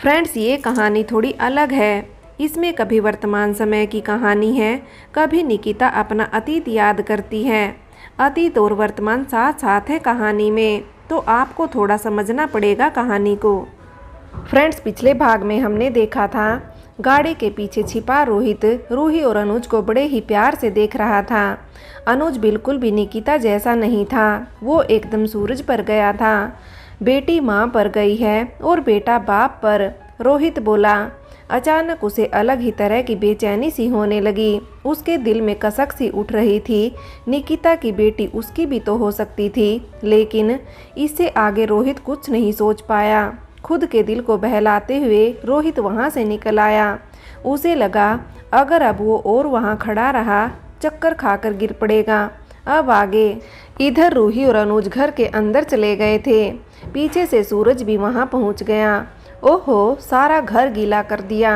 Friends, ये कहानी थोड़ी अलग है। इसमें कभी वर्तमान समय की कहानी है, कभी निकिता अपना अतीत याद करती है। अतीत और वर्तमान साथ साथ है कहानी में, तो आपको थोड़ा समझना पड़ेगा कहानी को। फ्रेंड्स, पिछले भाग में हमने देखा था गाड़ी के पीछे छिपा रोहित रूही और अनुज को बड़े ही प्यार से देख रहा था। अनुज बिल्कुल भी निकिता जैसा नहीं था, वो एकदम सूरज पर गया था। बेटी माँ पर गई है और बेटा बाप पर, रोहित बोला। अचानक उसे अलग ही तरह की बेचैनी सी होने लगी। उसके दिल में कसक सी उठ रही थी। निकिता की बेटी उसकी भी तो हो सकती थी, लेकिन इससे आगे रोहित कुछ नहीं सोच पाया। खुद के दिल को बहलाते हुए रोहित वहाँ से निकल आया। उसे लगा अगर अब वो और वहाँ खड़ा रहा, चक्कर खाकर गिर पड़ेगा। अब आगे। इधर रूही और अनुज घर के अंदर चले गए थे। पीछे से सूरज भी वहाँ पहुँच गया। ओहो, सारा घर गीला कर दिया।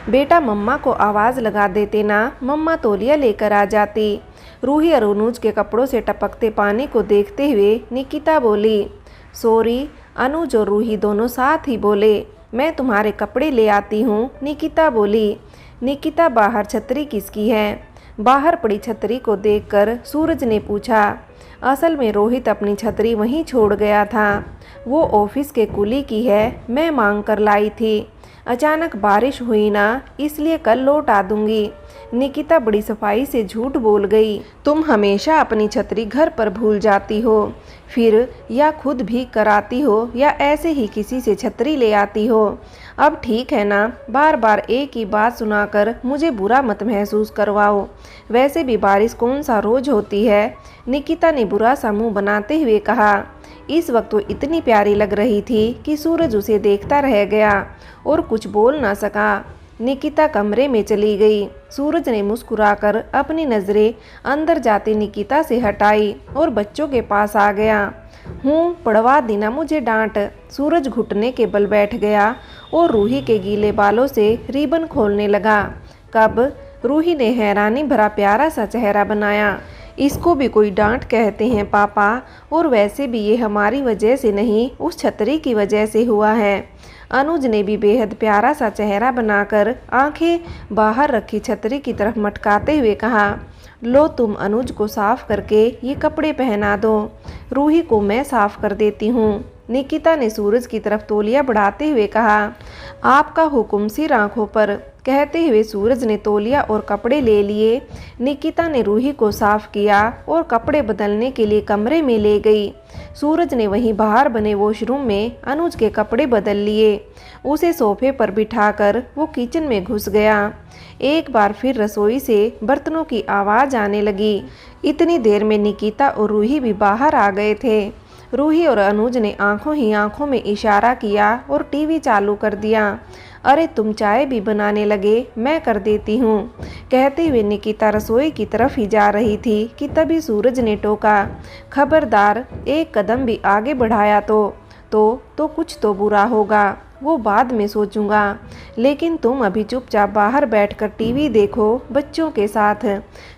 बेटा मम्मा को आवाज़ लगा देते ना, मम्मा तौलिया लेकर आ जाती। रूही और अनुज के कपड़ों से टपकते पानी को देखते हुए निकिता बोली। सॉरी। अनुज और रूही दोनों साथ ही बोले। मैं तुम्हारे कपड़े ले आती हूँ, निकिता बोली। निकिता, बाहर छतरी किसकी है? बाहर पड़ी छतरी को देखकर सूरज ने पूछा। असल में रोहित अपनी छतरी वहीं छोड़ गया था। वो ऑफिस के कुली की है, मैं मांग कर लाई थी। अचानक बारिश हुई ना, इसलिए कल लौट आ दूंगी। निकिता बड़ी सफाई से झूठ बोल गई। तुम हमेशा अपनी छतरी घर पर भूल जाती हो, फिर या खुद भी कराती हो या ऐसे ही किसी से छतरी ले आती हो। अब ठीक है ना, बार बार एक ही बात सुनाकर मुझे बुरा मत महसूस करवाओ। वैसे भी बारिश कौन सा रोज होती है? निकिता ने बुरा सा मुंह बनाते हुए कहा। इस वक्त वो इतनी प्यारी लग रही थी कि सूरज उसे देखता रह गया और कुछ बोल ना सका। निकिता कमरे में चली गई। सूरज ने मुस्कुराकर अपनी नज़रें अंदर जाती निकिता से हटाई और बच्चों के पास आ गया। पढ़वा देना मुझे डांट। सूरज घुटने के बल बैठ गया और रूही के गीले बालों से रिबन खोलने लगा। कब? रूही ने हैरानी भरा प्यारा सा चेहरा बनाया। इसको भी कोई डांट कहते हैं पापा, और वैसे भी ये हमारी वजह से नहीं, उस छतरी की वजह से हुआ है। अनुज ने भी बेहद प्यारा सा चेहरा बनाकर आंखें बाहर रखी छतरी की तरफ मटकाते हुए कहा। लो, तुम अनुज को साफ करके ये कपड़े पहना दो, रूही को मैं साफ कर देती हूँ। निकिता ने सूरज की तरफ तौलिया बढ़ाते हुए कहा। आपका हुक्म सिर आंखों पर, कहते हुए सूरज ने तौलिया और कपड़े ले लिए। निकिता ने रूही को साफ किया और कपड़े बदलने के लिए कमरे में ले गई। सूरज ने वहीं बाहर बने वॉशरूम में अनुज के कपड़े बदल लिए। उसे सोफे पर बिठाकर वो किचन में घुस गया। एक बार फिर रसोई से बर्तनों की आवाज़ आने लगी। इतनी देर में निकिता और रूही भी बाहर आ गए थे। रूही और अनुज ने आंखों ही आंखों में इशारा किया और टीवी चालू कर दिया। अरे तुम चाय भी बनाने लगे, मैं कर देती हूँ, कहते हुए निकिता रसोई की तरफ ही जा रही थी कि तभी सूरज ने टोका। खबरदार, एक कदम भी आगे बढ़ाया तो कुछ तो बुरा होगा, वो बाद में सोचूंगा, लेकिन तुम अभी चुपचाप बाहर बैठकर टीवी देखो बच्चों के साथ।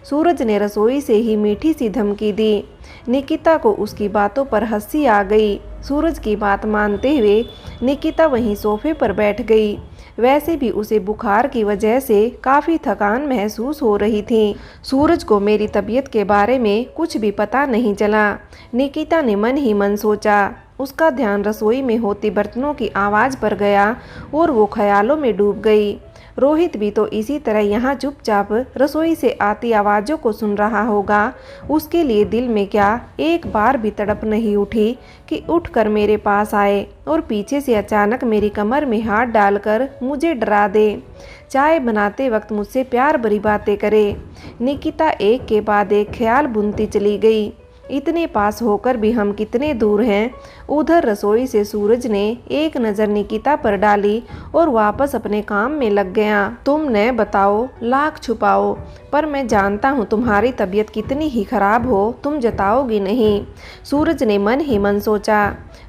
सूरज ने रसोई से ही मीठी सी धमकी दी। निकिता को उसकी बातों पर हंसी आ गई। सूरज की बात मानते हुए निकिता वहीं सोफे पर बैठ गई। वैसे भी उसे बुखार की वजह से काफ़ी थकान महसूस हो रही थी। सूरज को मेरी तबीयत के बारे में कुछ भी पता नहीं चला, निकिता ने मन ही मन सोचा। उसका ध्यान रसोई में होती बर्तनों की आवाज़ पर गया और वो ख्यालों में डूब गई। रोहित भी तो इसी तरह यहाँ चुपचाप रसोई से आती आवाज़ों को सुन रहा होगा। उसके लिए दिल में क्या एक बार भी तड़प नहीं उठी कि उठकर मेरे पास आए और पीछे से अचानक मेरी कमर में हाथ डालकर मुझे डरा दे, चाय बनाते वक्त मुझसे प्यार भरी बातें करे। निकिता एक के बाद एक ख्याल बुनती चली गई। इतने पास होकर भी हम कितने दूर हैं। उधर रसोई से सूरज ने एक नज़र निकिता पर डाली और वापस अपने काम में लग गया। तुम न बताओ, लाख छुपाओ, पर मैं जानता हूँ तुम्हारी तबीयत कितनी ही खराब हो, तुम जताओगी नहीं, सूरज ने मन ही मन सोचा।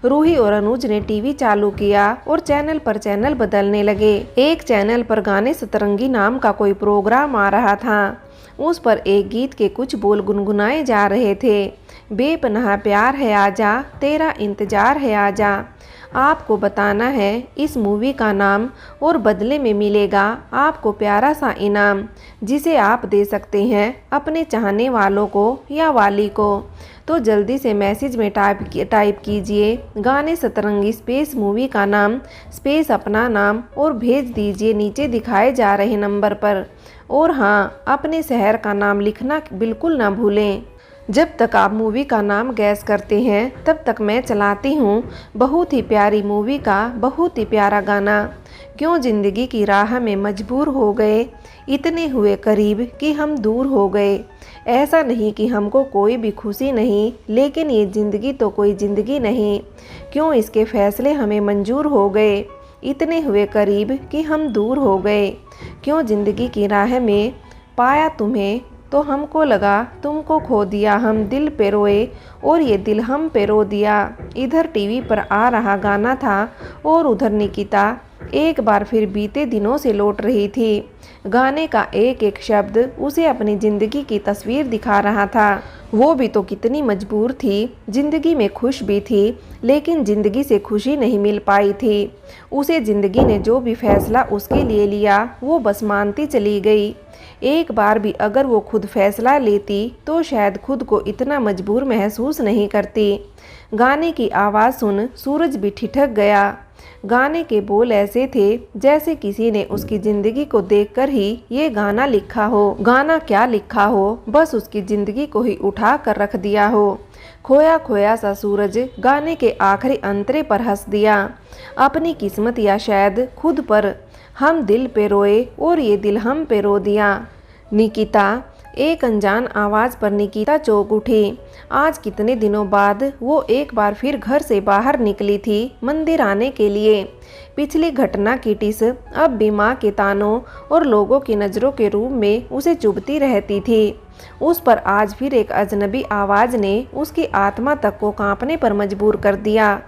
रूही और अनुज ने टीवी चालू किया और चैनल पर चैनल बदलने लगे। एक चैनल पर गाने सतरंगी नाम का कोई प्रोग्राम आ रहा था। उस पर एक गीत के कुछ बोल गुनगुनाए जा रहे थे। बेपनाह प्यार है आजा, तेरा इंतज़ार है आजा। आपको बताना है इस मूवी का नाम और बदले में मिलेगा आपको प्यारा सा इनाम, जिसे आप दे सकते हैं अपने चाहने वालों को या वाली को। तो जल्दी से मैसेज में टाइप कीजिए गाने सतरंगी स्पेस मूवी का नाम स्पेस अपना नाम और भेज दीजिए नीचे दिखाए जा रहे नंबर पर। और हाँ, अपने शहर का नाम लिखना बिल्कुल ना भूलें। जब तक आप मूवी का नाम गैस करते हैं तब तक मैं चलाती हूँ बहुत ही प्यारी मूवी का बहुत ही प्यारा गाना। क्यों ज़िंदगी की राह में मजबूर हो गए, इतने हुए करीब कि हम दूर हो गए। ऐसा नहीं कि हमको कोई भी खुशी नहीं, लेकिन ये ज़िंदगी तो कोई ज़िंदगी नहीं। क्यों इसके फैसले हमें मंजूर हो गए, इतने हुए करीब कि हम दूर हो गए। क्यों ज़िंदगी की राह में पाया तुम्हें तो हमको लगा तुमको खो दिया, हम दिल पे रोए और ये दिल हम पे रो दिया। इधर टीवी पर आ रहा गाना था और उधर निकिता एक बार फिर बीते दिनों से लौट रही थी। गाने का एक एक शब्द उसे अपनी ज़िंदगी की तस्वीर दिखा रहा था। वो भी तो कितनी मजबूर थी, ज़िंदगी में खुश भी थी लेकिन ज़िंदगी से खुशी नहीं मिल पाई थी। उसे ज़िंदगी ने जो भी फैसला उसके लिए लिया वो बस मानती चली गई। एक बार भी अगर वो खुद फैसला लेती तो शायद खुद को इतना मजबूर महसूस नहीं करती। गाने की आवाज़ सुन सूरज भी ठिठक गया। गाने के बोल ऐसे थे जैसे किसी ने उसकी ज़िंदगी को देखकर ही ये गाना लिखा हो। गाना क्या लिखा हो, बस उसकी ज़िंदगी को ही उठा कर रख दिया हो। खोया खोया सा सूरज गाने के आखिरी अंतरे पर हंस दिया, अपनी किस्मत या शायद खुद पर। हम दिल पे रोए और ये दिल हम पे रो दिया। निकिता, एक अनजान आवाज़ पर निकिता चौंक उठी। आज कितने दिनों बाद वो एक बार फिर घर से बाहर निकली थी मंदिर आने के लिए। पिछली घटना की टिस अब भी माँ के तानों और लोगों की नज़रों के रूप में उसे चुभती रहती थी। उस पर आज फिर एक अजनबी आवाज़ ने उसकी आत्मा तक को कांपने पर मजबूर कर दिया।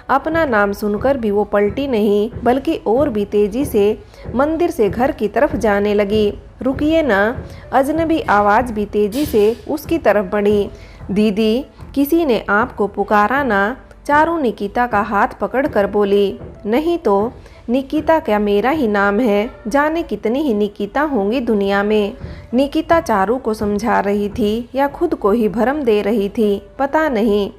अपना नाम सुनकर भी वो पलटी नहीं बल्कि और भी तेजी से मंदिर से घर की तरफ जाने लगी। रुकिए ना, अजनबी आवाज़ भी तेजी से उसकी तरफ बढ़ी। दीदी, किसी ने आपको पुकारा ना? चारू निकिता का हाथ पकड़कर बोली। नहीं तो निकिता क्या मेरा ही नाम है? जाने कितनी ही निकिता होंगी दुनिया में। निकिता चारू को समझा रही थी या खुद को ही भरम दे रही थी, पता नहीं।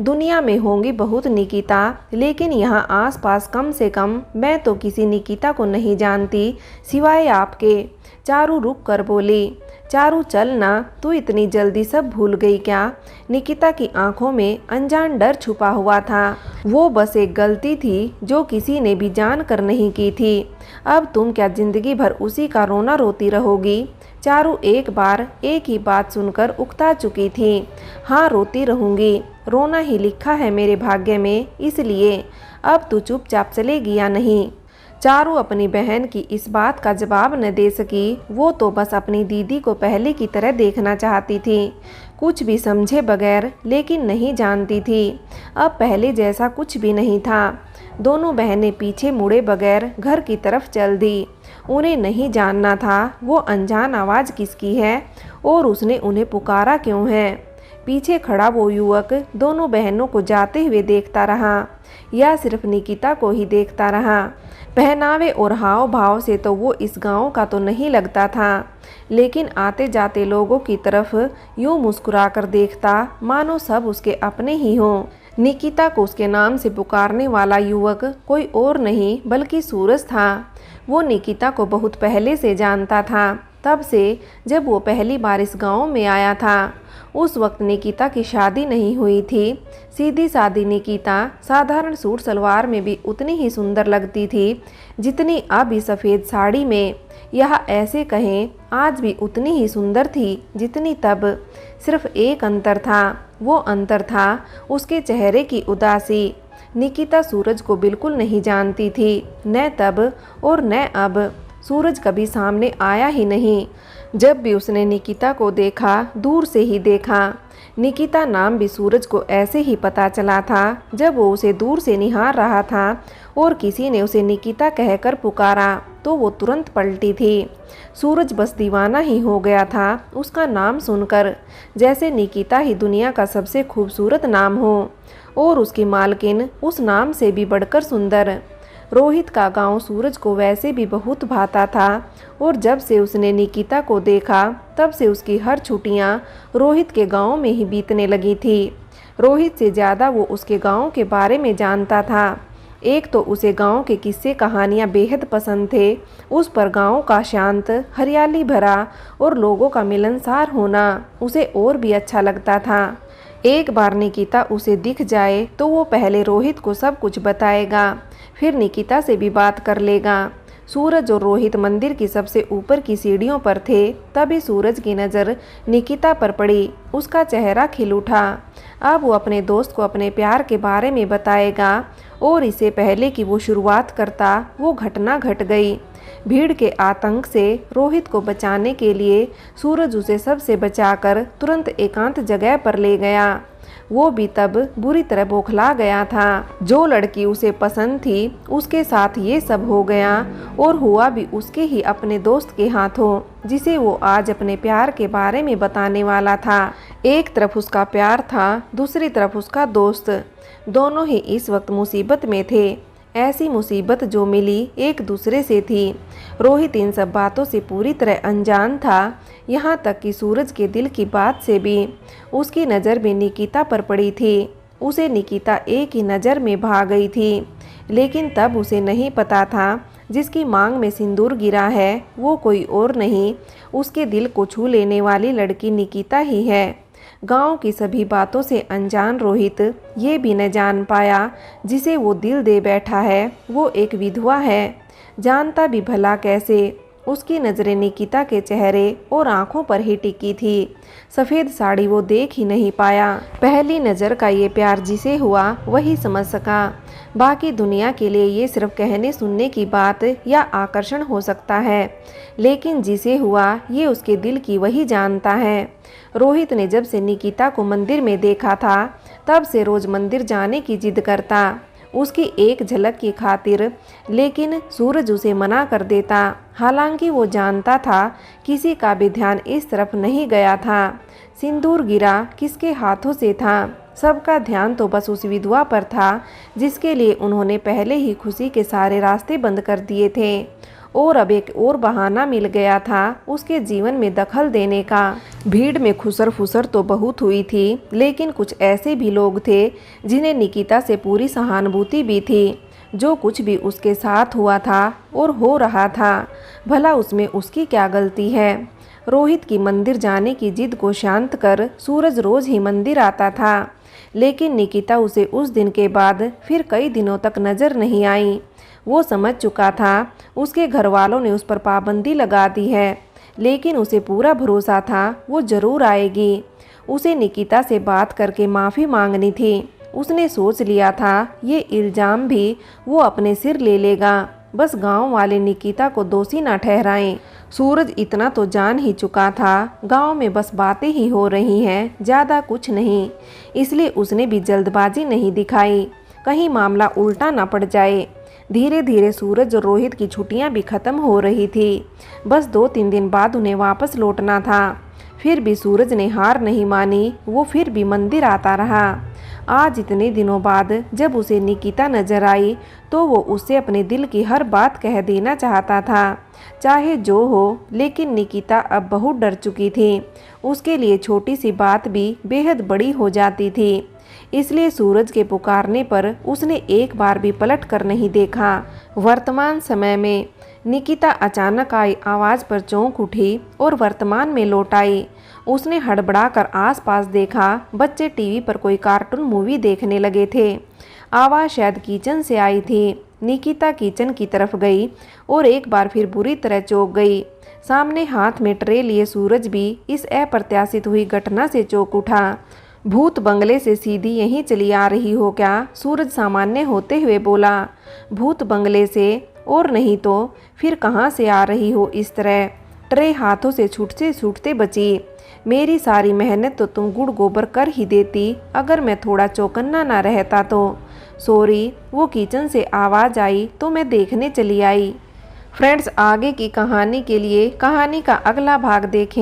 दुनिया में होंगी बहुत निकिता, लेकिन यहाँ आसपास कम से कम मैं तो किसी निकिता को नहीं जानती सिवाय आपके। चारू रुक कर बोली। चारू चल ना, तू इतनी जल्दी सब भूल गई क्या? निकिता की आंखों में अनजान डर छुपा हुआ था। वो बस एक गलती थी जो किसी ने भी जान कर नहीं की थी। अब तुम क्या जिंदगी भर उसी का रोना रोती रहोगी? चारू एक बार एक ही बात सुनकर उकता चुकी थी। हाँ, रोती रहूँगी, रोना ही लिखा है मेरे भाग्य में, इसलिए अब तू चुपचाप चलेगी या नहीं? चारू अपनी बहन की इस बात का जवाब न दे सकी। वो तो बस अपनी दीदी को पहले की तरह देखना चाहती थी, कुछ भी समझे बगैर, लेकिन नहीं जानती थी अब पहले जैसा कुछ भी नहीं था। दोनों बहनें पीछे मुड़े बगैर घर की तरफ चल दी। उन्हें नहीं जानना था वो अनजान आवाज़ किसकी है और उसने उन्हें पुकारा क्यों है। पीछे खड़ा वो युवक दोनों बहनों को जाते हुए देखता रहा या सिर्फ निकिता को ही देखता रहा। पहनावे और हाव भाव से तो वो इस गांव का तो नहीं लगता था, लेकिन आते जाते लोगों की तरफ यूं मुस्कुराकर देखता मानो सब उसके अपने ही हों। निकिता को उसके नाम से पुकारने वाला युवक कोई और नहीं बल्कि सूरज था। वो निकिता को बहुत पहले से जानता था, तब से जब वो पहली बार इस गांव में आया था। उस वक्त निकिता की शादी नहीं हुई थी। सीधी सादी निकिता साधारण सूट सलवार में भी उतनी ही सुंदर लगती थी जितनी अब इस सफ़ेद साड़ी में, यह ऐसे कहें आज भी उतनी ही सुंदर थी जितनी तब। सिर्फ एक अंतर था, वो अंतर था उसके चेहरे की उदासी। निकिता सूरज को बिल्कुल नहीं जानती थी, न तब और न अब। सूरज कभी सामने आया ही नहीं। जब भी उसने निकिता को देखा दूर से ही देखा। निकिता नाम भी सूरज को ऐसे ही पता चला था जब वो उसे दूर से निहार रहा था और किसी ने उसे निकिता कहकर पुकारा तो वो तुरंत पलटी थी। सूरज बस दीवाना ही हो गया था उसका नाम सुनकर, जैसे निकिता ही दुनिया का सबसे खूबसूरत नाम हो और उसकी मालकिन उस नाम से भी बढ़कर सुंदर। रोहित का गांव सूरज को वैसे भी बहुत भाता था और जब से उसने निकिता को देखा तब से उसकी हर छुट्टियां रोहित के गांव में ही बीतने लगी थी। रोहित से ज़्यादा वो उसके गांव के बारे में जानता था। एक तो उसे गांव के किस्से कहानियां बेहद पसंद थे, उस पर गांव का शांत हरियाली भरा और लोगों का मिलनसार होना उसे और भी अच्छा लगता था। एक बार निकिता उसे दिख जाए तो वो पहले रोहित को सब कुछ बताएगा, फिर निकिता से भी बात कर लेगा। सूरज और रोहित मंदिर की सबसे ऊपर की सीढ़ियों पर थे, तभी सूरज की नज़र निकिता पर पड़ी। उसका चेहरा खिल उठा। अब वो अपने दोस्त को अपने प्यार के बारे में बताएगा और इससे पहले कि वो शुरुआत करता वो घटना घट गई। भीड़ के आतंक से रोहित को बचाने के लिए सूरज उसे सबसे बचाकर तुरंत एकांत जगह पर ले गया। वो भी तब बुरी तरह बौखला गया था। जो लड़की उसे पसंद थी उसके साथ ये सब हो गया और हुआ भी उसके ही अपने दोस्त के हाथों, जिसे वो आज अपने प्यार के बारे में बताने वाला था। एक तरफ उसका प्यार था, दूसरी तरफ उसका दोस्त। दोनों ही इस वक्त मुसीबत में थे। ऐसी मुसीबत जो मिली एक दूसरे से थी। रोहित इन सब बातों से पूरी तरह अनजान था, यहाँ तक कि सूरज के दिल की बात से भी। उसकी नज़र भी निकिता पर पड़ी थी। उसे निकिता एक ही नज़र में भा गई थी, लेकिन तब उसे नहीं पता था जिसकी मांग में सिंदूर गिरा है वो कोई और नहीं, उसके दिल को छू लेने वाली लड़की निकिता ही है। गांव की सभी बातों से अनजान रोहित ये भी न जान पाया जिसे वो दिल दे बैठा है वो एक विधवा है। जानता भी भला कैसे। उसकी नज़रें निकिता के चेहरे और आंखों पर ही टिकी थी। सफ़ेद साड़ी वो देख ही नहीं पाया। पहली नज़र का ये प्यार जिसे हुआ वही समझ सका। बाकी दुनिया के लिए ये सिर्फ कहने सुनने की बात या आकर्षण हो सकता है, लेकिन जिसे हुआ ये उसके दिल की वही जानता है। रोहित ने जब से निकिता को मंदिर में देखा था तब से रोज मंदिर जाने की जिद करता, उसकी एक झलक की खातिर, लेकिन सूरज उसे मना कर देता। हालांकि वो जानता था किसी का भी ध्यान इस तरफ नहीं गया था। सिंदूर गिरा किसके हाथों से था, सबका ध्यान तो बस उस विधवा पर था जिसके लिए उन्होंने पहले ही खुशी के सारे रास्ते बंद कर दिए थे। और अब एक और बहाना मिल गया था उसके जीवन में दखल देने का। भीड़ में खुसर फुसर तो बहुत हुई थी, लेकिन कुछ ऐसे भी लोग थे जिन्हें निकिता से पूरी सहानुभूति भी थी। जो कुछ भी उसके साथ हुआ था और हो रहा था, भला उसमें उसकी क्या गलती है। रोहित की मंदिर जाने की जिद को शांत कर सूरज रोज ही मंदिर आता था, लेकिन निकिता उसे उस दिन के बाद फिर कई दिनों तक नजर नहीं आई। वो समझ चुका था उसके घर वालों ने उस पर पाबंदी लगा दी है, लेकिन उसे पूरा भरोसा था वो जरूर आएगी। उसे निकिता से बात करके माफ़ी मांगनी थी। उसने सोच लिया था ये इल्ज़ाम भी वो अपने सिर ले लेगा, बस गांव वाले निकिता को दोषी ना ठहराएं। सूरज इतना तो जान ही चुका था गांव में बस बातें ही हो रही हैं, ज़्यादा कुछ नहीं। इसलिए उसने भी जल्दबाजी नहीं दिखाई, कहीं मामला उल्टा ना पड़ जाए। धीरे धीरे सूरज और रोहित की छुट्टियां भी ख़त्म हो रही थी। बस 2-3 दिन बाद उन्हें वापस लौटना था। फिर भी सूरज ने हार नहीं मानी, वो फिर भी मंदिर आता रहा। आज इतने दिनों बाद जब उसे निकिता नजर आई तो वो उससे अपने दिल की हर बात कह देना चाहता था, चाहे जो हो। लेकिन निकिता अब बहुत डर चुकी थी। उसके लिए छोटी सी बात भी बेहद बड़ी हो जाती थी। इसलिए सूरज के पुकारने पर उसने एक बार भी पलट कर नहीं देखा। वर्तमान समय में निकिता अचानक आई आवाज़ पर चौंक उठी और वर्तमान में लौट आई। उसने हड़बड़ाकर आसपास देखा, बच्चे टीवी पर कोई कार्टून मूवी देखने लगे थे। आवाज़ शायद किचन से आई थी। निकिता किचन की तरफ गई और एक बार फिर बुरी तरह चौंक गई। सामने हाथ में ट्रे लिए सूरज भी इस अप्रत्याशित हुई घटना से चौंक उठा। भूत बंगले से सीधी यहीं चली आ रही हो क्या? सूरज सामान्य होते हुए बोला। भूत बंगले से, और नहीं तो फिर कहाँ से आ रही हो इस तरह? ट्रे हाथों से छूटते छूटते बची। मेरी सारी मेहनत तो तुम गुड़ गोबर कर ही देती अगर मैं थोड़ा चौकन्ना ना रहता तो। सॉरी, वो किचन से आवाज़ आई तो मैं देखने चली आई। फ्रेंड्स, आगे की कहानी के लिए कहानी का अगला भाग देखें।